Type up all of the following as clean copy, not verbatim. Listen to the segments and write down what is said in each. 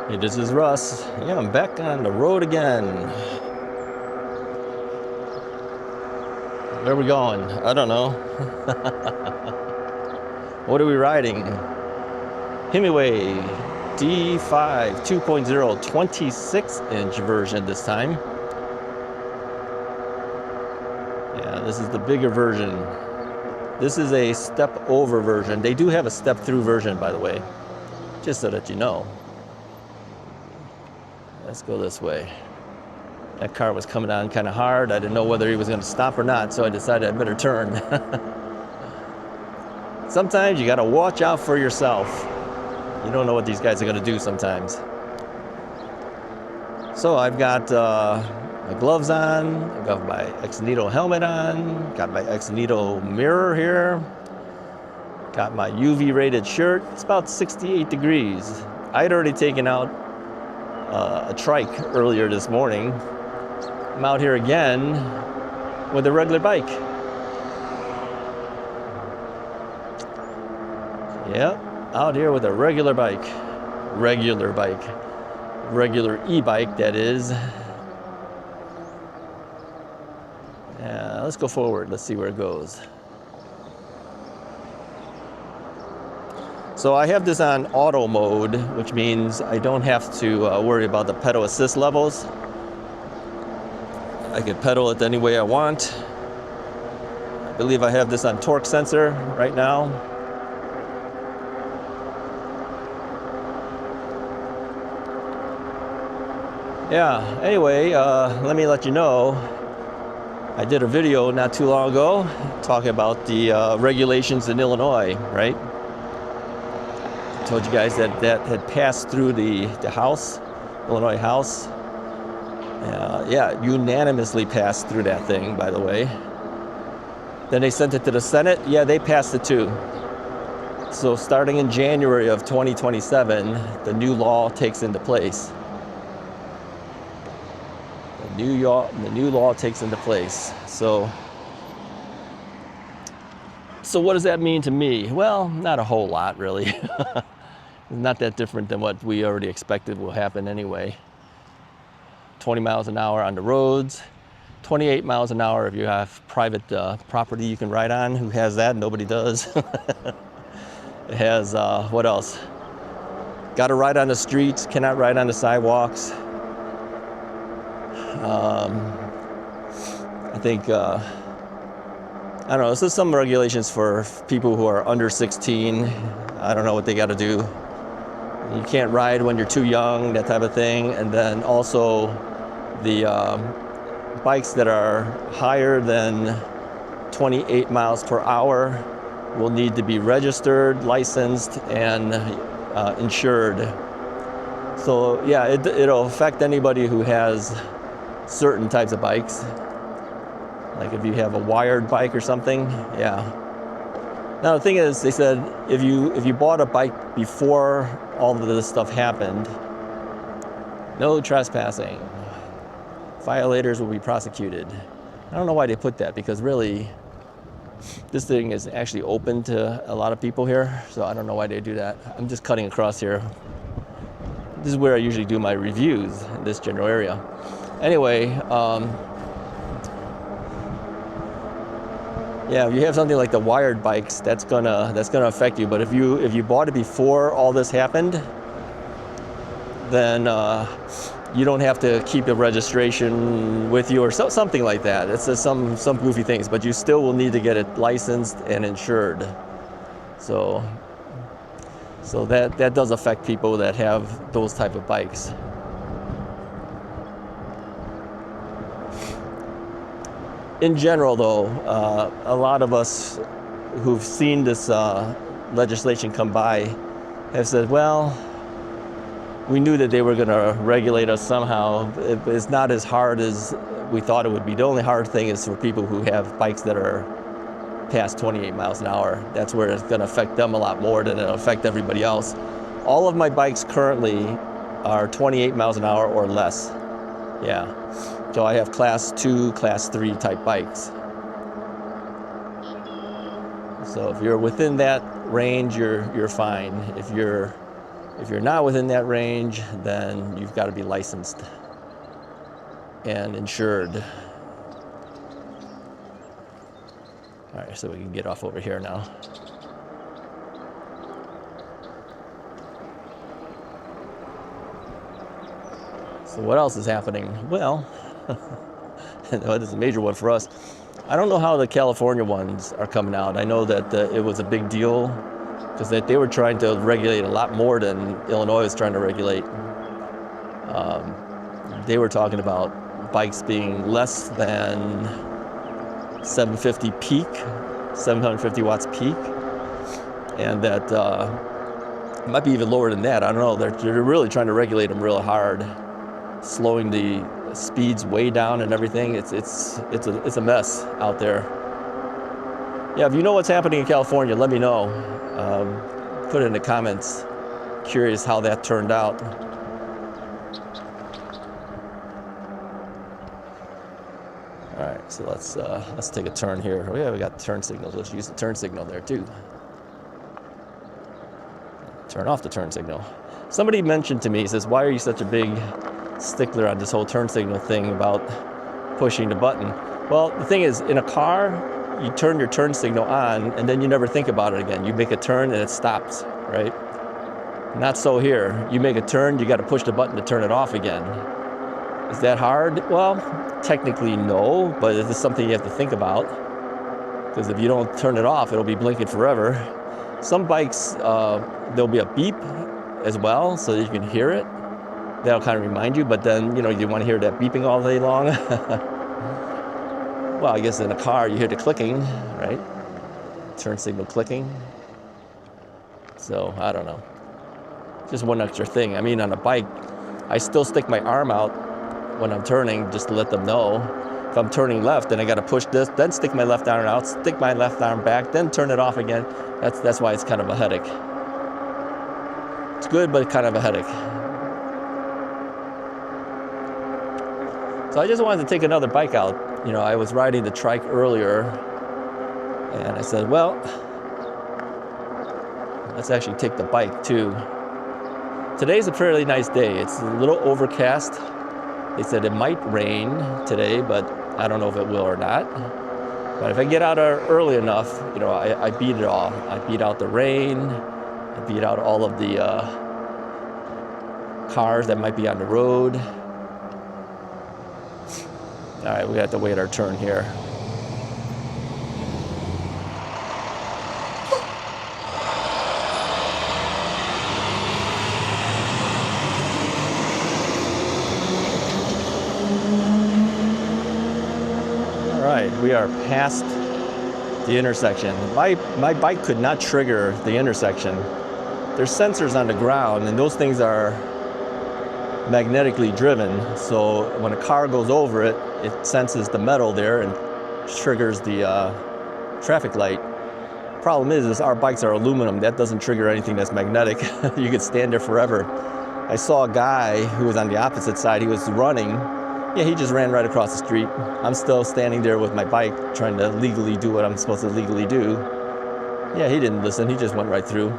Hey, this is Russ. Yeah, I'm back on the road again. Where are we going? I don't know. What are we riding? Himiway D5 2.0 26-inch version this time. Yeah, this is the bigger version. This is a step over version. They do have a step through version, by the way, just so that you know. Let's go this way. That car was coming on kind of hard. I didn't know whether he was going to stop or not, so I decided I better turn. Sometimes you got to watch out for yourself. You don't know what these guys are going to do sometimes. So I've got my gloves on, I've got my X-Nito helmet on, got my X-Nito mirror here, got my UV rated shirt. It's about 68 degrees. I had already taken out a trike earlier this morning. I'm out here again with a regular bike. Yep, out here with a regular bike. Regular e-bike, that is. Yeah, let's go forward. Let's see where it goes. So I have this on auto mode, which means I don't have to worry about the pedal assist levels. I can pedal it any way I want. I believe I have this on torque sensor right now. Yeah, anyway, let me let you know, I did a video not too long ago talking about the regulations in Illinois, right? Told you guys that had passed through the House, Illinois House. Yeah, unanimously passed through that thing, by the way. Then they sent it to the Senate. Yeah, they passed it too. So starting in January of 2027, the new law takes into place. The new law takes into place. So what does that mean to me? Well, not a whole lot, really. Not that different than what we already expected will happen anyway. 20 miles an hour on the roads, 28 miles an hour if you have private property you can ride on. Who has that? Nobody does. It has, what else? Got to ride on the streets, cannot ride on the sidewalks. I think, I don't know, this is some regulations for people who are under 16. I don't know what they got to do. You can't ride when you're too young, that type of thing. And then also the bikes that are higher than 28 miles per hour will need to be registered, licensed, and insured. So yeah, it'll affect anybody who has certain types of bikes. Like if you have a wired bike or something, yeah. Now the thing is, they said if you bought a bike before all of this stuff happened, no trespassing. Violators will be prosecuted. I don't know why they put that, because really, this thing is actually open to a lot of people here, so I don't know why they do that. I'm just cutting across here. This is where I usually do my reviews, in this general area. Anyway, yeah, if you have something like the wired bikes, that's gonna affect you. But if you bought it before all this happened, then you don't have to keep the registration with you or something like that. It's just some goofy things, but you still will need to get it licensed and insured. So that does affect people that have those type of bikes. In general, though, a lot of us who've seen this legislation come by have said, well, we knew that they were going to regulate us somehow. It's not as hard as we thought it would be. The only hard thing is for people who have bikes that are past 28 miles an hour. That's where it's going to affect them a lot more than it'll affect everybody else. All of my bikes currently are 28 miles an hour or less. Yeah. So I have class 2, class 3 type bikes. So if you're within that range, you're fine. If you're If you're not within that range, then you've got to be licensed and insured. All right, so we can get off over here now. So what else is happening? Well, this is a major one for us. I don't know how the California ones are coming out. I know that it was a big deal because they were trying to regulate a lot more than Illinois was trying to regulate. They were talking about bikes being less than 750 peak, 750 watts peak, and that it might be even lower than that. I don't know. They're really trying to regulate them real hard, slowing the speeds way down and everything. It's a mess out there. Yeah, if you know what's happening in California, let me know. Put it in the comments. Curious how that turned out. All right, so let's take a turn here. Oh yeah, we got turn signals. Let's use the turn signal there too. Turn off the turn signal. Somebody mentioned to me, he says, "Why are you such a big stickler on this whole turn signal thing about pushing the button?" Well, the thing is, in a car, you turn your turn signal on and then you never think about it again. You make a turn and it stops, right? Not so here. You make a turn, you got to push the button to turn it off again. Is that hard? Well, technically no, but it is something you have to think about, because if you don't turn it off, it'll be blinking forever. Some bikes, there'll be a beep as well, so that you can hear it. That'll kind of remind you, but then, you know, you want to hear that beeping all day long. Well, I guess in a car, you hear the clicking, right? Turn signal clicking. So, I don't know. Just one extra thing. I mean, on a bike, I still stick my arm out when I'm turning, just to let them know. If I'm turning left, then I got to push this, then stick my left arm out, stick my left arm back, then turn it off again. That's why it's kind of a headache. It's good, but kind of a headache. So I just wanted to take another bike out. You know, I was riding the trike earlier, and I said, well, let's actually take the bike too. Today's a fairly nice day. It's a little overcast. They said it might rain today, but I don't know if it will or not. But if I get out early enough, you know, I beat it all. I beat out the rain. I beat out all of the cars that might be on the road. All right, we have to wait our turn here. All right, we are past the intersection. My bike could not trigger the intersection. There's sensors on the ground, and those things are magnetically driven, so when a car goes over it, it senses the metal there and triggers the traffic light. Problem is our bikes are aluminum. That doesn't trigger anything that's magnetic. You could stand there forever. I saw a guy who was on the opposite side. He was running. Yeah, he just ran right across the street. I'm still standing there with my bike trying to legally do what I'm supposed to legally do. Yeah, he didn't listen. He just went right through.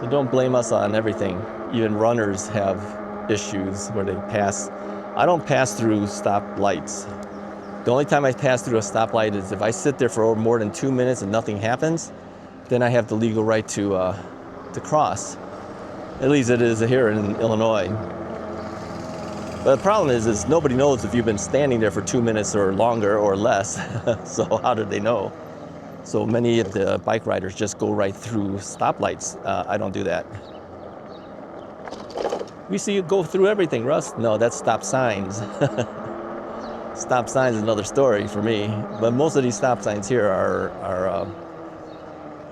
So don't blame us on everything. Even runners have issues where they pass. I don't pass through stop lights. The only time I pass through a stoplight is if I sit there for more than 2 minutes and nothing happens, then I have the legal right to cross. At least it is here in Illinois. But the problem is nobody knows if you've been standing there for 2 minutes or longer or less. So how did they know? So many of the bike riders just go right through stoplights. I don't do that. We see you go through everything, Russ. No, that's stop signs. Stop signs is another story for me. But most of these stop signs here are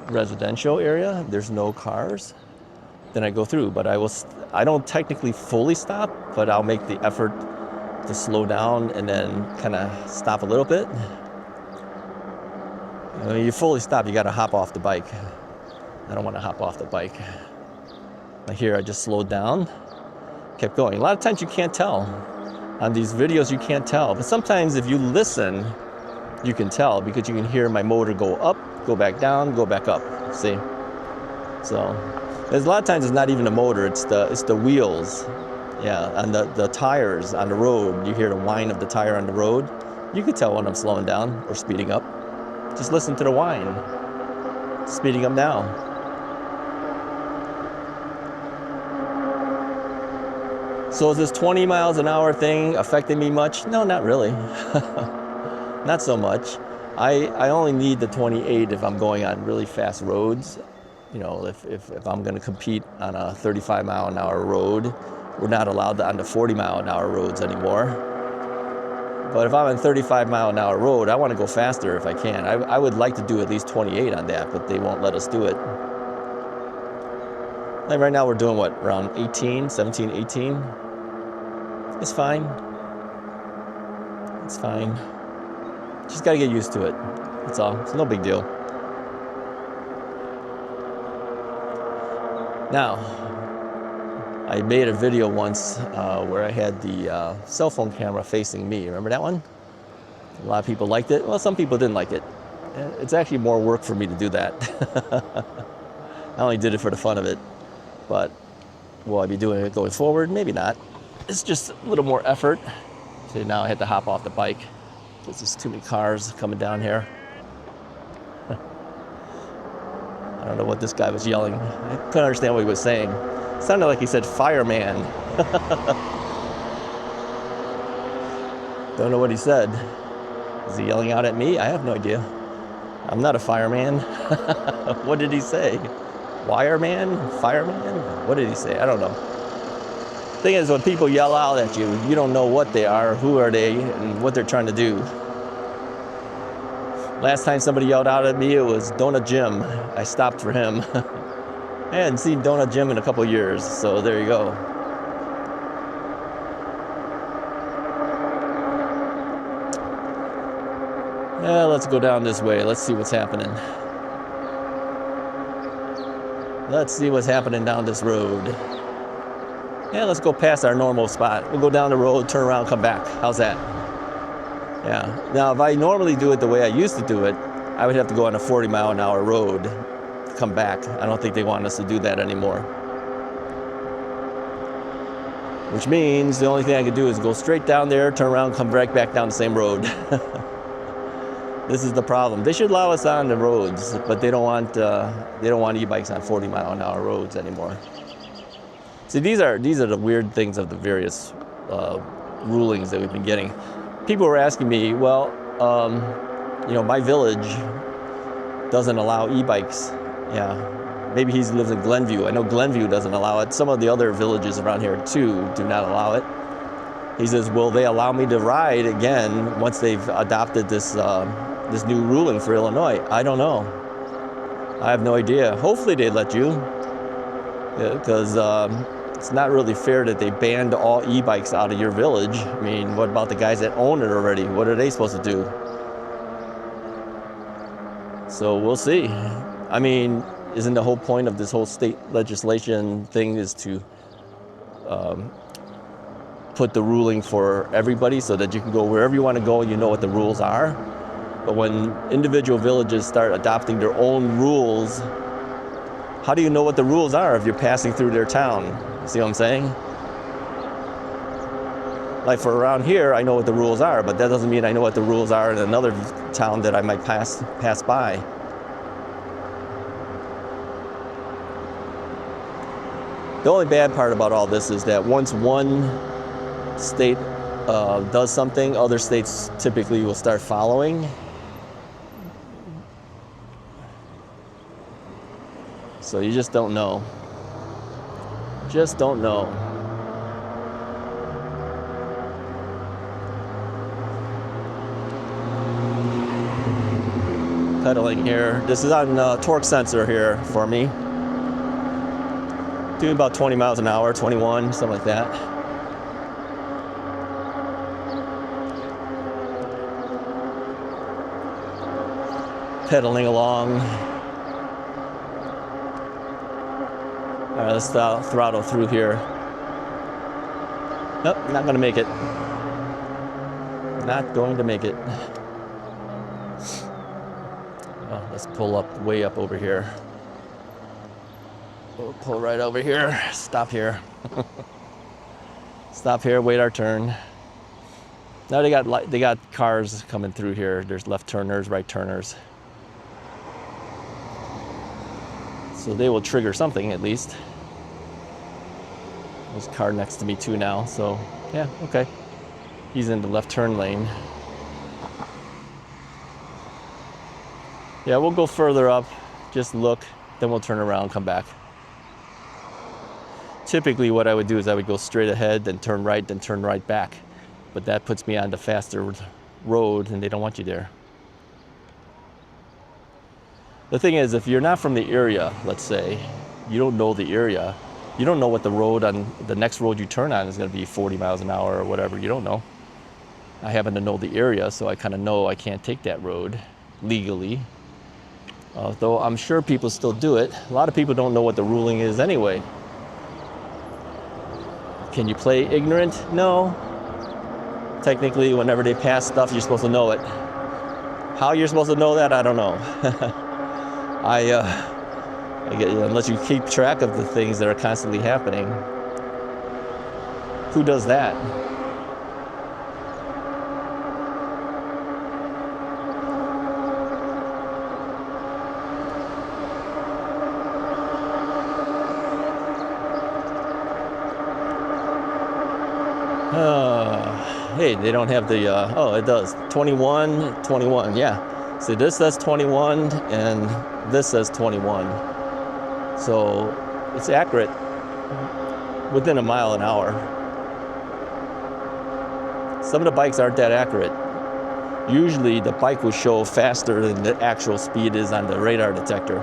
residential area. There's no cars. Then I go through. But I don't technically fully stop, but I'll make the effort to slow down and then kind of stop a little bit. When you fully stop, you got to hop off the bike. I don't want to hop off the bike. Like here, I just slowed down. Kept going. A lot of times you can't tell. On these videos you can't tell, but sometimes if you listen, you can tell because you can hear my motor go up, go back down, go back up. See? So There's a lot of times it's not even the motor, it's the wheels. Yeah, and the tires on the road. You hear the whine of the tire on the road. You could tell when I'm slowing down or speeding up. Just listen to the whine. Speeding up now. So is this 20 miles an hour thing affecting me much? No, not really. Not so much. I only need the 28 if I'm going on really fast roads. You know, if I'm going to compete on a 35 mile an hour road, we're not allowed on the 40 mile an hour roads anymore. But if I'm on 35 mile an hour road, I want to go faster if I can. I would like to do at least 28 on that, but they won't let us do it. Like right now we're doing what, around 18, 17, 18? It's fine. It's fine. Just got to get used to it. That's all. It's no big deal. Now, I made a video once where I had the cell phone camera facing me. Remember that one? A lot of people liked it. Well, some people didn't like it. It's actually more work for me to do that. I only did it for the fun of it. But will I be doing it going forward? Maybe not. It's just a little more effort. So now I had to hop off the bike because there's too many cars coming down here. I don't know what this guy was yelling. I couldn't understand what he was saying. It sounded like he said fireman. Don't know what he said. Is he yelling out at me? I have no idea. I'm not a fireman. What did he say? Wireman? Fireman? What did he say? I don't know. Thing is, when people yell out at you, you don't know what they are, who are they, and what they're trying to do. Last time somebody yelled out at me, it was Donut Jim. I stopped for him. I hadn't seen Donut Jim in a couple of years, so there you go. Yeah, let's go down this way. Let's see what's happening. Let's see what's happening down this road. Yeah, let's go past our normal spot. We'll go down the road, turn around, come back. How's that? Yeah. Now, if I normally do it the way I used to do it, I would have to go on a 40 mile an hour road to come back. I don't think they want us to do that anymore. Which means the only thing I could do is go straight down there, turn around, come right back down the same road. This is the problem. They should allow us on the roads, but they don't want e-bikes on 40 mile an hour roads anymore. See, these are the weird things of the various rulings that we've been getting. People were asking me, well, you know, my village doesn't allow e-bikes. Yeah, maybe he lives in Glenview. I know Glenview doesn't allow it. Some of the other villages around here too do not allow it. He says, will they allow me to ride again once they've adopted this this new ruling for Illinois? I don't know. I have no idea. Hopefully they let you, because it's not really fair that they banned all e-bikes out of your village. I mean, what about the guys that own it already? What are they supposed to do? So we'll see. I mean, isn't the whole point of this whole state legislation thing is to put the ruling for everybody so that you can go wherever you want to go and you know what the rules are? But when individual villages start adopting their own rules, how do you know what the rules are if you're passing through their town? You see what I'm saying? Like for around here, I know what the rules are, but that doesn't mean I know what the rules are in another town that I might pass by. The only bad part about all this is that once one state does something, other states typically will start following. So you just don't know. Just don't know. Pedaling here. This is on torque sensor here for me. Doing about 20 miles an hour, 21, something like that. Pedaling along. All right, let's throttle through here. Nope, not going to make it. Not going to make it. Oh, let's pull up way up over here. We'll pull right over here. Stop here. Stop here, wait our turn. Now they got cars coming through here. There's left turners, right turners. So they will trigger something at least. There's a car next to me too now, so yeah, okay. He's in the left turn lane. Yeah, we'll go further up, just look, then we'll turn around and come back. Typically what I would do is I would go straight ahead, then turn right back. But that puts me on the faster road and they don't want you there. The thing is, if you're not from the area, let's say, you don't know the area, you don't know what the road on the next road you turn on is going to be 40 miles an hour or whatever, you don't know. I happen to know the area, so I kind of know I can't take that road legally. Though I'm sure people still do it. A lot of people don't know what the ruling is anyway. Can you play ignorant? No. Technically, whenever they pass stuff, you're supposed to know it. How you're supposed to know that, I don't know. Unless you keep track of the things that are constantly happening. Who does that? Hey, they don't have the, oh, it does. 21, 21, yeah. See, this says 21 and this says 21. So it's accurate within a mile an hour. Some of the bikes aren't that accurate. Usually the bike will show faster than the actual speed is on the radar detector.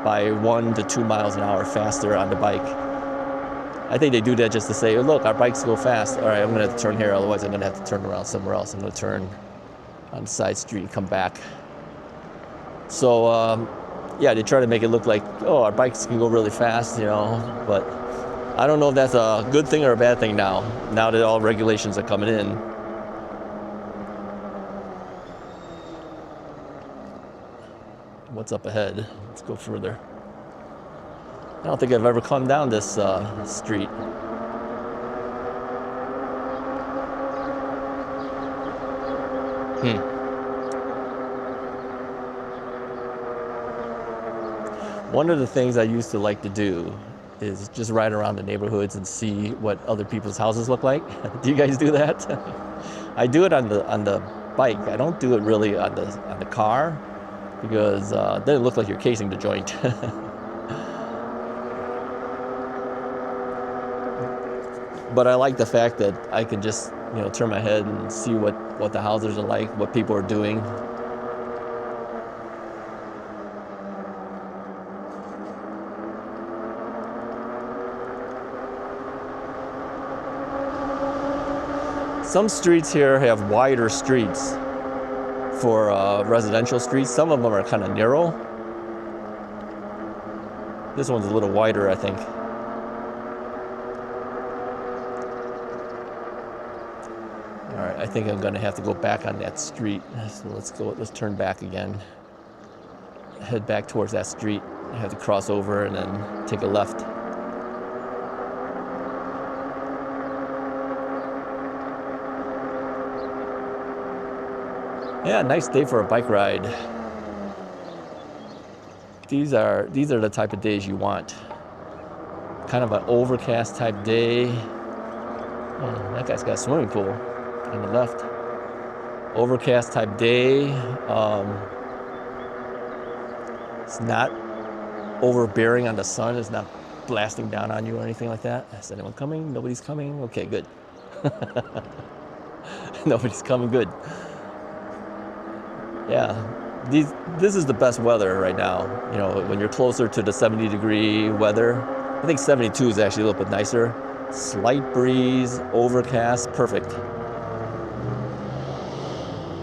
By 1 to 2 miles an hour faster on the bike. I think they do that just to say, look, our bikes go fast. All right, I'm gonna have to turn here, otherwise I'm gonna have to turn around somewhere else. I'm gonna turn on the side street and come back. So, yeah, they try to make it look like, oh, our bikes can go really fast, you know, but I don't know if that's a good thing or a bad thing now that all regulations are coming in. What's up ahead? Let's go further. I don't think I've ever come down this street. One of the things I used to like to do is just ride around the neighborhoods and see what other people's houses look like. Do you guys do that? I do it on the bike. I don't do it really on the car because then it looks like you're casing the joint. But I like the fact that I can just, you know, turn my head and see what the houses are like, what people are doing. Some streets here have wider streets for residential streets. Some of them are kind of narrow. This one's a little wider, I think. I think I'm going to have to go back on that street. So let's turn back again. Head back towards that street. I have to cross over and then take a left. Yeah, nice day for a bike ride. These are the type of days you want. Kind of an overcast type day. Oh, that guy's got a swimming pool on the left. Overcast type day. It's not overbearing on the sun. It's not blasting down on you or anything like that. Is anyone coming? Nobody's coming? Okay, good. Nobody's coming, good. Yeah, this is the best weather right now. You know, when you're closer to the 70-degree weather. I think 72 is actually a little bit nicer. Slight breeze, overcast, perfect.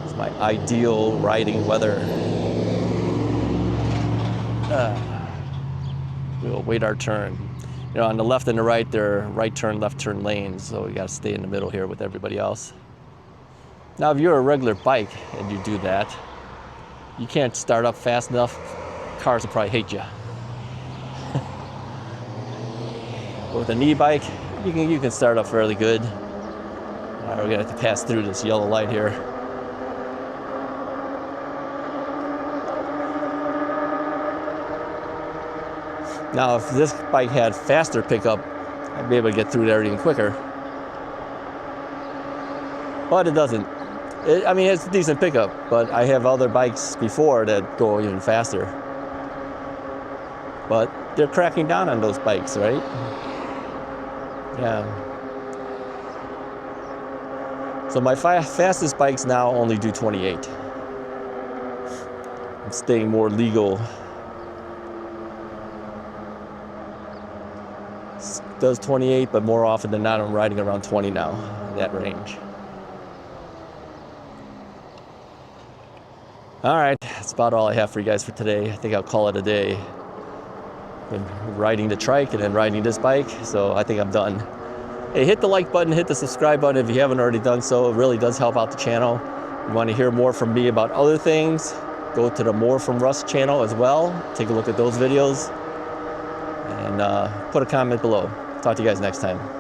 It's my ideal riding weather. We'll wait our turn. You know, on the left and the right, they're right turn, left turn lanes, so we got to stay in the middle here with everybody else. Now, if you're a regular bike and you do that, you can't start up fast enough, cars will probably hate you. With an e-bike, you can start up fairly good. All right, we're gonna have to pass through this yellow light here. Now, if this bike had faster pickup, I'd be able to get through there even quicker. But it doesn't. I mean, it's a decent pickup, but I have other bikes before that go even faster. But they're cracking down on those bikes, right? Yeah. So my fastest bikes now only do 28. I'm staying more legal. Does 28, but more often than not, I'm riding around 20 now, that range. All right, that's about all I have for you guys for today. I think I'll call it a day. Been riding the trike and then riding this bike, so I think I'm done. Hey, hit the like button, hit the subscribe button if you haven't already done so. It really does help out the channel. If you want to hear more from me about other things, go to the More from Russ channel as well. Take a look at those videos and put a comment below. Talk to you guys next time.